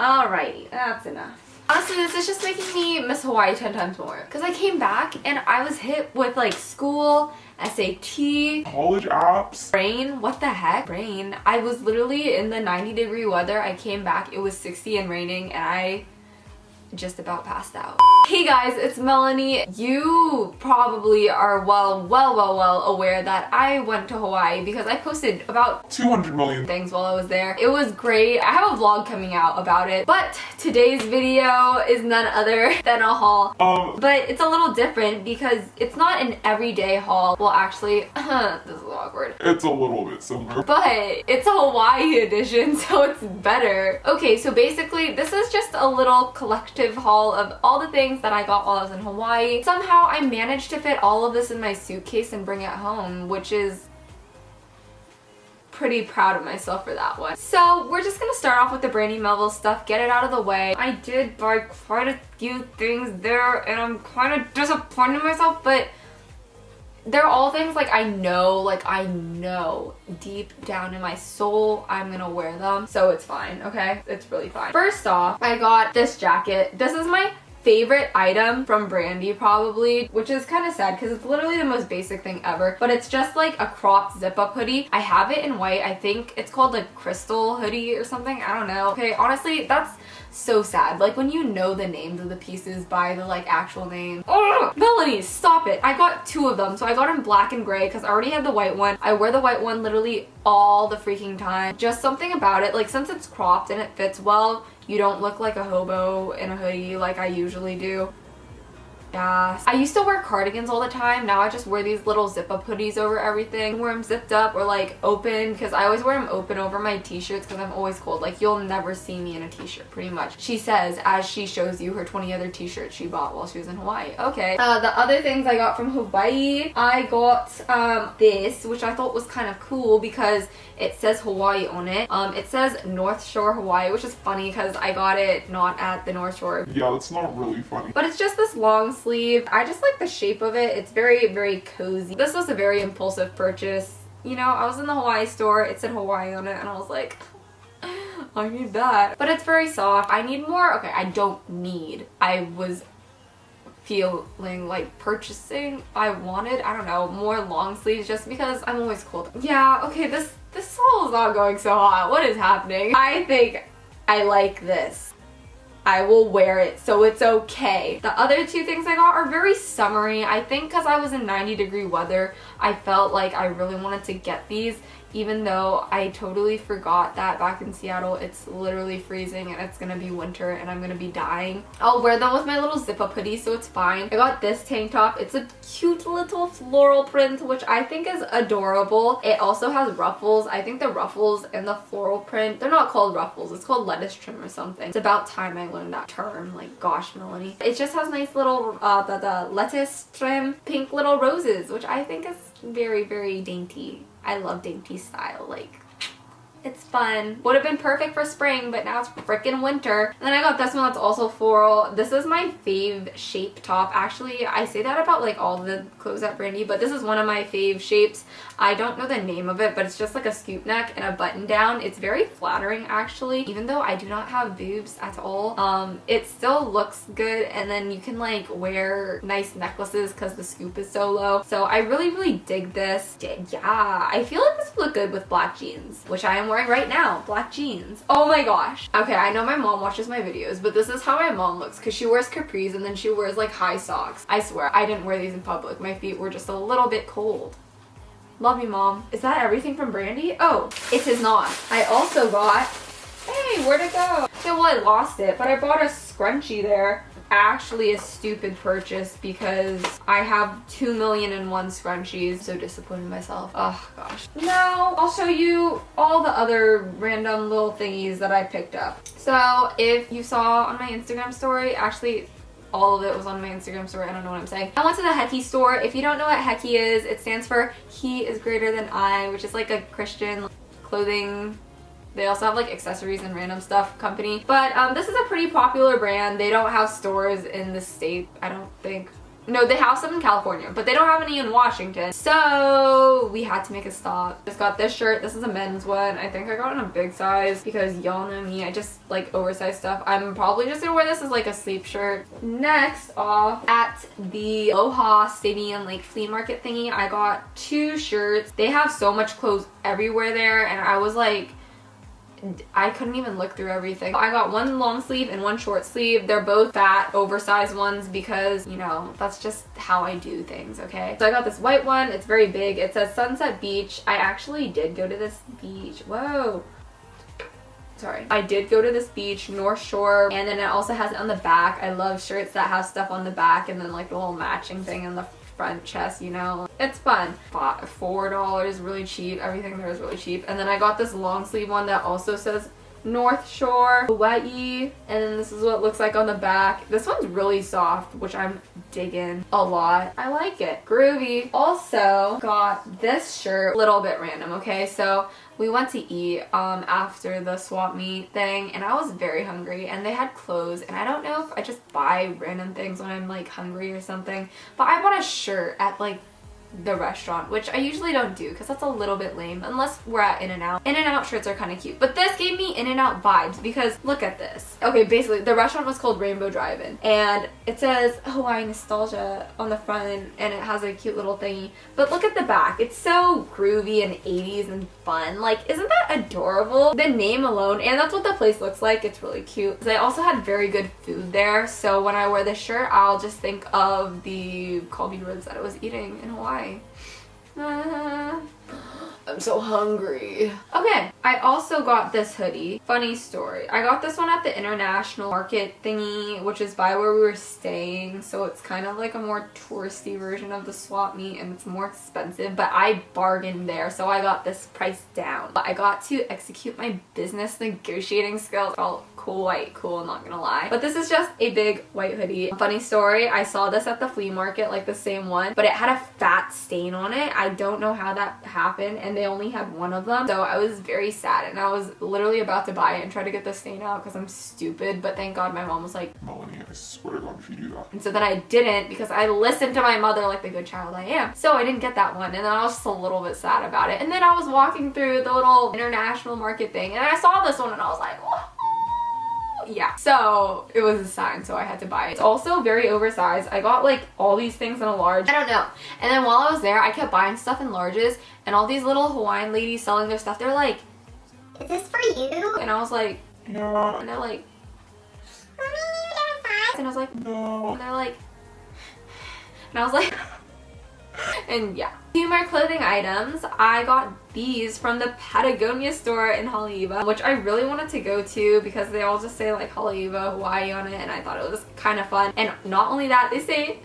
Alrighty, that's enough. Honestly, this is just making me miss Hawaii 10 times more. Because I came back and I was hit with like school, SAT, college apps, rain. What the heck? Rain. I was literally in the 90-degree weather. I came back, it was 60 and raining, and I just about passed out. Hey guys, it's Melanie. You probably are well aware that I went to Hawaii because I posted about 200 million things while I was there. It was great. I have a vlog coming out about it, but today's video is none other than a haul. But it's a little different because it's not an everyday haul. Well, actually, this is awkward. It's a little bit similar, but it's a Hawaii edition, so it's better. Okay, so basically this is just a little collective haul of all the things that I got while I was in Hawaii. Somehow I managed to fit all of this in my suitcase and bring it home, which is pretty proud of myself for that one. So we're just gonna start off with the Brandy Melville stuff, get it out of the way. I did buy quite a few things there and I'm kind of disappointed in myself, but they're all things like I know deep down in my soul I'm gonna wear them, so it's fine, okay? It's really fine. First off, I got this jacket. This is my favorite item from Brandy probably, which is kind of sad because it's literally the most basic thing ever, but it's just like a cropped zip-up hoodie. I have it in white. I think it's called like Crystal Hoodie or something. I don't know. Okay, honestly, that's so sad. Like when you know the names of the pieces by the like actual name. Oh, Melanie, stop it. I got two of them. So I got in black and gray because I already had the white one. I wear the white one literally all the freaking time. Just something about it, like since it's cropped and it fits well, you don't look like a hobo in a hoodie like I usually do. Yeah. I used to wear cardigans all the time. Now I just wear these little zip-up hoodies over everything. I wear them zipped up or like open because I always wear them open over my t-shirts because I'm always cold. Like you'll never see me in a t-shirt pretty much. She says as she shows you her 20 other t-shirts she bought while she was in Hawaii. Okay. The other things I got from Hawaii, I got this, which I thought was kind of cool because it says Hawaii on it. It says North Shore Hawaii, which is funny because I got it not at the North Shore. Yeah, that's not really funny. But it's just this long sleeve. I just like the shape of it. It's very cozy. This was a very impulsive purchase. You know, I was in the Hawaii store, it said Hawaii on it, and I was like, I need that. But it's very soft. I need more. Okay, I don't need. I was feeling like purchasing. I wanted, I don't know, more long sleeves just because I'm always cold. Yeah, okay, this haul is not going so hot. What is happening? I think I like this. I will wear it, so it's okay. The other two things I got are very summery. I think because I was in 90-degree weather, I felt like I really wanted to get these, even though I totally forgot that back in Seattle it's literally freezing and it's gonna be winter and I'm gonna be dying. I'll wear them with my little zip-up hoodie, so it's fine. I got this tank top. It's a cute little floral print, which I think is adorable. It also has ruffles. I think the ruffles and the floral print, they're not called ruffles, it's called lettuce trim or something. It's about time I learned that term. Like, gosh, Melanie. It just has nice little the lettuce trim pink little roses, which I think is very dainty. I love dainty style. Like, it's fun. Would have been perfect for spring, but now it's freaking winter. And then I got this one that's also floral. This is my fave shape top. Actually, I say that about like all the clothes at Brandy, but this is one of my fave shapes. I don't know the name of it, but it's just like a scoop neck and a button down. It's very flattering actually, even though I do not have boobs at all. It still looks good, and then you can like wear nice necklaces because the scoop is so low. So I really dig this. Yeah, I feel like this would look good with black jeans, which I am wearing right now. Black jeans. Oh my gosh. Okay, I know my mom watches my videos, but this is how my mom looks because she wears capris and then she wears like high socks. I swear, I didn't wear these in public. My feet were just a little bit cold. Love you, Mom. Is that everything from Brandy? Oh, it is not. I also got, hey, where'd it go? Yeah, well, I lost it, but I bought a scrunchie there. Actually a stupid purchase because I have 2,000,001 scrunchies. So disappointed in myself. Oh gosh. Now I'll show you all the other random little thingies that I picked up. So if you saw on my Instagram story, actually all of it was on my Instagram story. I don't know what I'm saying. I went to the Hecky store. If you don't know what Hecky is, it stands for He is Greater Than I, which is like a Christian clothing. They also have like accessories and random stuff company. But this is a pretty popular brand. They don't have stores in the state, I don't think. No, they have some in California, but they don't have any in Washington. So we had to make a stop. Just got this shirt. This is a men's one. I think I got it in a big size because y'all know me. I just like oversized stuff. I'm probably just gonna wear this as like a sleep shirt. Next off, at the Aloha Stadium like flea market thingy, I got 2 shirts. They have so much clothes everywhere there, and I was like, I couldn't even look through everything. I got 1 long sleeve and 1 short sleeve. They're both fat, oversized ones because, you know, that's just how I do things, okay? So I got this white one. It's very big. It says Sunset Beach. I actually did go to this beach. Whoa. Sorry. I did go to this beach, North Shore, and then it also has it on the back. I love shirts that have stuff on the back and then like the little matching thing in the front chest, you know. It's fun. $4, really cheap. Everything there is really cheap. And then I got this long sleeve one that also says North Shore, Hawaii, and then this is what it looks like on the back. This one's really soft, which I'm digging a lot. I like it. Groovy. Also got this shirt, a little bit random, okay? So we went to eat after the swap meet thing, and I was very hungry, and they had clothes, and I don't know if I just buy random things when I'm like hungry or something, but I bought a shirt at like the restaurant, which I usually don't do because that's a little bit lame unless we're at In-N-Out. In-N-Out shirts are kind of cute, but this gave me In-N-Out vibes because look at this. Okay, basically the restaurant was called Rainbow Drive-In, and it says Hawaii Nostalgia on the front, and it has a cute little thingy, but look at the back. It's so groovy and 80s and fun. Like, isn't that adorable? The name alone, and that's what the place looks like. It's really cute. They also had very good food there, so when I wear this shirt, I'll just think of the Kalbi ribs that I was eating in Hawaii. I'm so hungry. Okay, I also got this hoodie. Funny story. I got this one at the International Market thingy, which is by where we were staying. So it's kind of like a more touristy version of the swap meet, and it's more expensive, but I bargained there. So I got this price down. I got to execute my business negotiating skills. Felt quite cool, I'm not gonna lie. But this is just a big white hoodie. Funny story, I saw this at the flea market, like the same one, but it had a fat stain on it. I don't know how that happened, and they only had 1 of them, so I was very sad, and I was literally about to buy it and try to get the stain out because I'm stupid, but thank God my mom was like, Melanie, I swear to God if you do that. and so then I didn't because I listened to my mother like the good child I am. So I didn't get that one, and then I was just a little bit sad about it. And then I was walking through the little International Market thing, and I saw this one, and I was like, whoa. Yeah, so it was a sign, so I had to buy it. It's also very oversized. I got like all these things in a large. I don't know. And then while I was there, I kept buying stuff in larges, and all these little Hawaiian ladies selling their stuff, they're like, "Is this for you?" And I was like, Yeah. and they're like, and I was like, No. and they're like, and I was like, and yeah. 2 more clothing items. I got these from the Patagonia store in Haleiwa, which I really wanted to go to because they all just say like Haleiwa, Hawaii on it, and I thought it was kind of fun. And not only that, they say,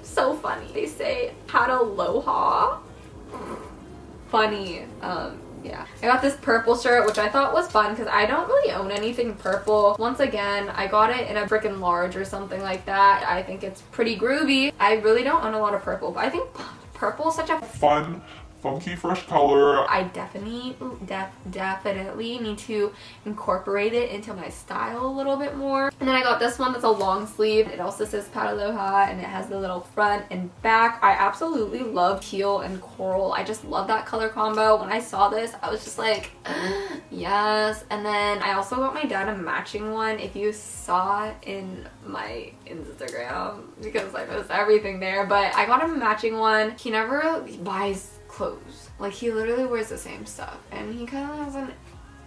so funny, they say Pataloha. Funny. Yeah. I got this purple shirt, which I thought was fun because I don't really own anything purple. Once again, I got it in a freaking large or something like that. I think it's pretty groovy. I really don't own a lot of purple, but I think purple is such a Fun, funky, fresh color. I definitely need to incorporate it into my style a little bit more. And then I got this one that's a long sleeve. It also says Pataloha, and it has the little front and back. I absolutely love teal and coral. I just love that color combo. When I saw this, I was just like, yes. And then I also got my dad a matching one, if you saw it in my Instagram, because I post everything there. But I got him a matching one. He never buys clothes. Like, he literally wears the same stuff, and he kind of has an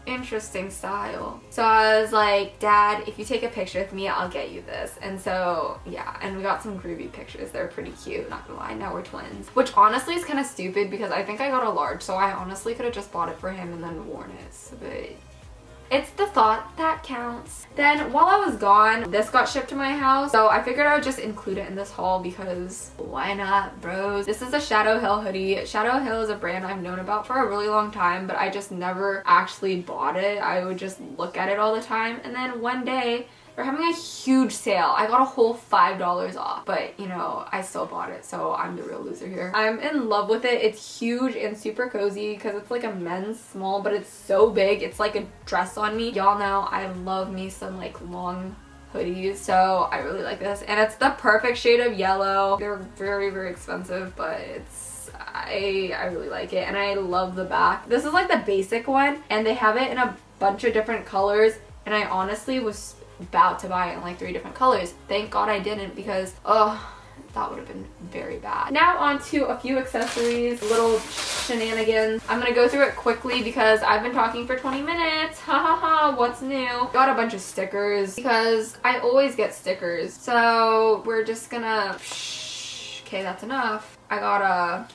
interesting style. So I was like, Dad, if you take a picture with me, I'll get you this. And so yeah, and we got some groovy pictures. They're pretty cute, not gonna lie. Now we're twins, which honestly is kind of stupid because I think I got a large, so I honestly could have just bought it for him and then worn it, but it's the thought that counts. Then while I was gone, this got shipped to my house, so I figured I would just include it in this haul because why not, bros? This is a Shadow Hill hoodie. Shadow Hill is a brand I've known about for a really long time, but I just never actually bought it. I would just look at it all the time, and then one day they're having a huge sale. I got a whole $5 off, but you know, I still bought it, so I'm the real loser here. I'm in love with it. It's huge and super cozy because it's like a men's small, but it's so big. It's like a dress on me. Y'all know I love me some like long hoodies, so I really like this, and it's the perfect shade of yellow. They're very, very expensive, but I really like it, and I love the back. This is like the basic one, and they have it in a bunch of different colors, and I honestly was about to buy it in like 3 different colors. Thank God I didn't, because that would have been very bad. Now on to a few accessories, little shenanigans. I'm gonna go through it quickly because I've been talking for 20 minutes. Ha ha ha, what's new? Got a bunch of stickers because I always get stickers. So we're just gonna, okay, that's enough. I got a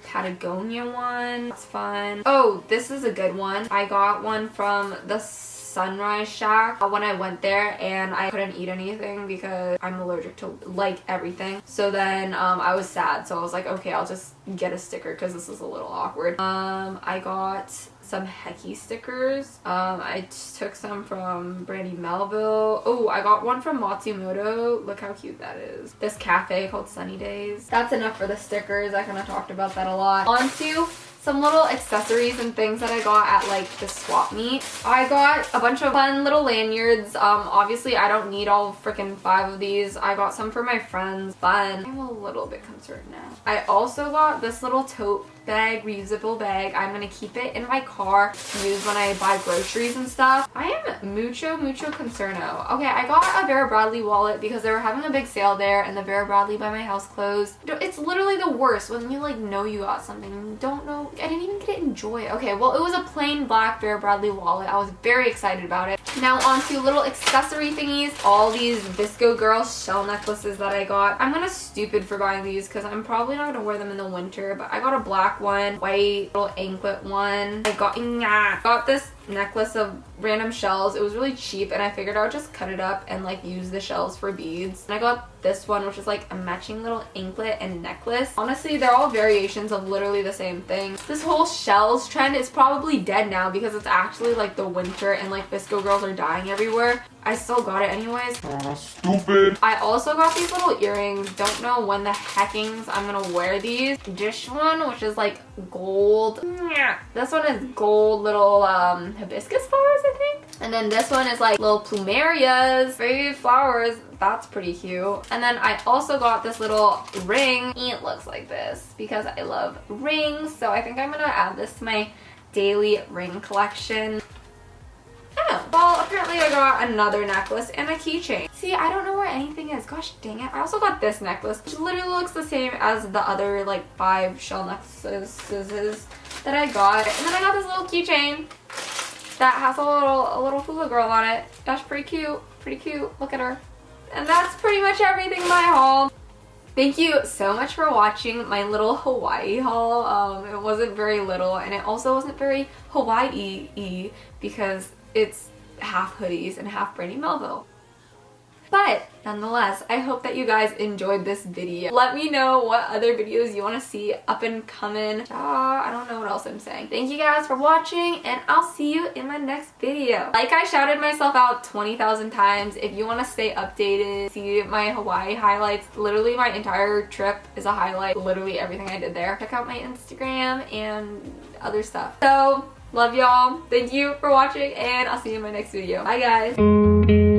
Patagonia one. That's fun. Oh, this is a good one. I got one from the Sunrise Shack when I went there, and I couldn't eat anything because I'm allergic to like everything. So then I was sad, so I was like, okay, I'll just get a sticker because this is a little awkward. I got some Hecky stickers. I took some from Brandy Melville. Oh, I got one from Matsumoto. Look how cute that is. This cafe called Sunny Days. That's enough for the stickers. I kind of talked about that a lot. On to some little accessories and things that I got at like the swap meet. I got a bunch of fun little lanyards. Obviously I don't need all freaking 5 of these. I got some for my friends. Fun. I'm a little bit concerned now. I also got this little tote bag, reusable bag. I'm gonna keep it in my car to use when I buy groceries and stuff. I am mucho concerno. Okay, I got a Vera Bradley wallet because they were having a big sale there, and the Vera Bradley by my house closed. It's literally the worst when you like know you got something and you don't know. I didn't even get it in Joy. Okay, well, it was a plain black Vera Bradley wallet. I was very excited about it. Now on to little accessory thingies. All these Visco Girl shell necklaces that I got. I'm kind of stupid for buying these because I'm probably not gonna wear them in the winter, but I got a black one, white little anklet one. I got this necklace of random shells. It was really cheap, and I figured I would just cut it up and like use the shells for beads. And I got this one, which is like a matching little anklet and necklace. Honestly, they're all variations of literally the same thing. This whole shells trend is probably dead now because it's actually like the winter and like Visco girls are dying everywhere. I still got it anyways. Stupid. I also got these little earrings. Don't know when the heckings I'm gonna wear these. This one, which is like gold. This one is gold little hibiscus flowers, I think. And then this one is like little plumerias, baby flowers. That's pretty cute. And then I also got this little ring. It looks like this because I love rings. So I think I'm gonna add this to my daily ring collection. Oh, well, apparently I got another necklace and a keychain. See, I don't know where anything is. Gosh dang it. I also got this necklace, which literally looks the same as the other like 5 shell necklaces that I got. And then I got this little keychain that has a little hula girl on it. That's pretty cute. Pretty cute. Look at her. And that's pretty much everything in my haul. Thank you so much for watching my little Hawaii haul. It wasn't very little, and it also wasn't very Hawaii-y because it's half hoodies and half Brandy Melville. But nonetheless, I hope that you guys enjoyed this video. Let me know what other videos you want to see up and coming. I don't know what else I'm saying. Thank you guys for watching, and I'll see you in my next video. Like I shouted myself out 20,000 times. If you want to stay updated, see my Hawaii highlights. Literally my entire trip is a highlight. Literally everything I did there. Check out my Instagram and other stuff. So, love y'all. Thank you for watching, and I'll see you in my next video. Bye guys.